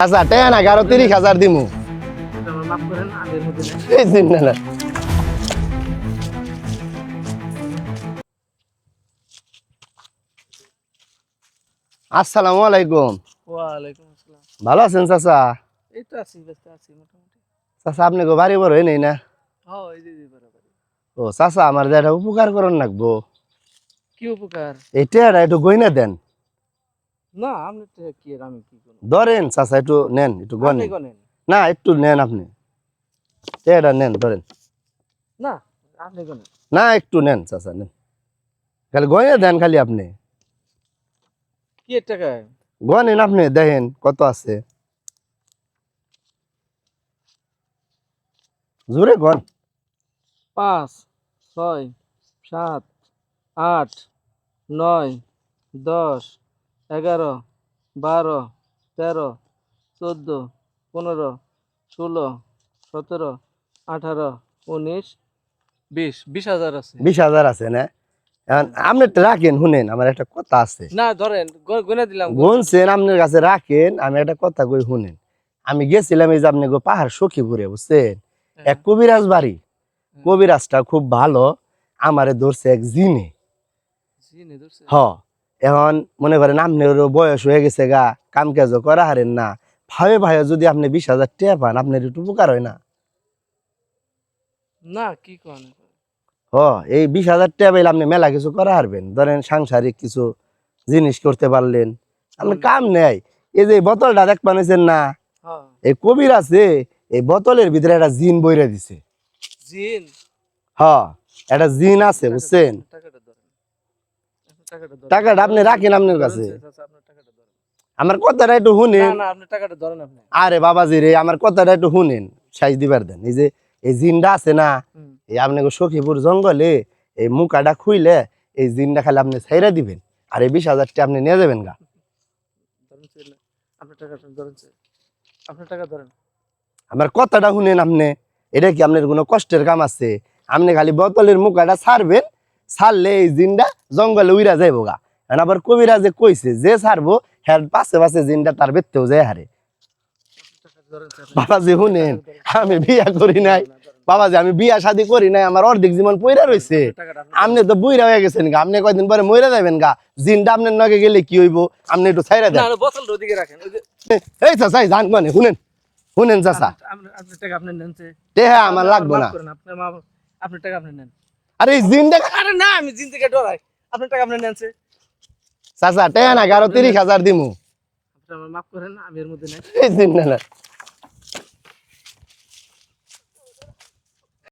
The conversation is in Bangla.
আচ্ছা টেয়া না 11-30,000 দিমু। মাফ করেন আমি এর মধ্যে নাই। এই দিন না আসসালামু আলাইকুম। ওয়ালাইকুম আসসালাম। ভালো আছেন চাচা? এই তো আছি, ব্যস্ত আছি মোটামুটি। চাচা আপনি গো বাড়ি বড় নেই না? হ্যাঁ এই যে বরাবর। ও চাচা আমার যে একটা উপকার করন লাগবো। কি উপকার? এই টেয়াটা একটু গয়না দেন। না আপনি তো কি আর আমি কি করব? ধরেন চাচা একটু নেন, একটু আপনি গনেন। গনেন। না একটু নেন আপনি। টেয়াটা নেন ধরেন। না আপনি গনেন। না একটু নেন চাচা নেন। খালি গয়না দেন খালি আপনি। কি এর টাকা? গনেন আপনি দেখেন কত আছে। জোরে গন। 5 6 7 8 9 10 11 12 13 14 15 16 17 18 19 20 20,000 আছে। 20,000 আছে না? এখন আপনি একটু রাখেন শুনেন আমার একটা কথা আছে। না ধরেন গুনে দিলাম। গুনছেন আপনার কাছে রাখেন আমি একটা কথা কই শুনেন। আমি গেছিলাম এই যে আপনি গো পাহাড় সখীপুরে বুঝছেন? এক কবিরাজ বাড়ি। কবিরাজটা খুব ভালো। আমারে ধরছে এক জিনে। জিনে ধরছে? হ এখন মনে করেন আপনারও বয়স হয়ে গেছে গা কাম কাজ করা হারেন না ভাবে ভাইয়া যদি আপনি 20,000 টাকা পান আপনার একটু উপকার হয় না? না কি কোন? হ এই 20,000 টাকা পাইলে আপনি মেলা কিছু করা হারবেন ধরেন সাংসারিক কিছু জিনিস করতে পারলেন আপনি কাম নেই। এই যে বোতলটা দেখ পানেছেন না? হ্যাঁ এই কবির আছে এই বোতলের ভিতরে একটা জিন বইরা দিছে। জিন। হ একটা জিন আছে বুঝছেন? টাকাটা ধরেন। টাকাটা ধরেন। টাকাটা আপনি রাখেন আপনার কাছে। আচ্ছা আপনার টাকাটা ধরেন। আমার কথাটা একটু না শুনেন। না আপনি টাকাটা ধরেন আপনি। আরে বাবাজি রে আমার কথাটা একটু শুনেন সাইজ দিবার দেন। এই যে এই জিনটা আছে না হুম। এই আপনাকে সখীপুর জঙ্গলে এই মুখাটা খুইলে এই জিনটা খালি আপনি ছাইরা দিবেন আর এই 20,000 টাকা আপনি নিয়ে যাবেন গা। ধরেন ছেলে। আপনার টাকাটা ধরেন। আপনার টাকা ধরেন। আমার কথাটা শুনেন আপনি। এটা কি আপনার কোনো কষ্টের কাম আছে? আপনি খালি বোতলের মুখাটা ছাড়বেন ছাড়লে এই জিনটা জঙ্গলে উইরা যাইবো গা। এখন আবার কবিরা যে কইছে যে ছাড়বো হ্যাঁ পাশে পাশে জিনটা তার বেতেও যায় হারে। টাকাটা ধরেন স্যার। বাবাজি শুনেন আমি বিয়া করি নাই। বাবাজি আমি বিয়া শাদী করি নাই আমার অর্ধেক জীবন পইরা রইছে। টাকাটা আপনি তো বুইরা হয়ে গেছেন গা আপনি কয়দিন পরে মইরা যাবেন গা। জিনটা আপনার নগে গেলে কি হইব আপনি একটু ছাইরা দেন। না বোতলটা ওদিকে রাখেন। ওই যে এই চাচা জান মানে শুনেন শুনেন চাচা আপনার টাকা আপনি নেন। তে হ্যাঁ আমার লাগবো না। আপনার মা আপনার টাকা আপনি নেন। আরে এই জিনটা আরে না আমি জিন থেকে ডরাই। আপনার টাকা আপনি নেন। চাচা তে না 11-30,000 দিমু। আপনি আমার মাফ করেন আমি এর মধ্যে নাই। এই জিন না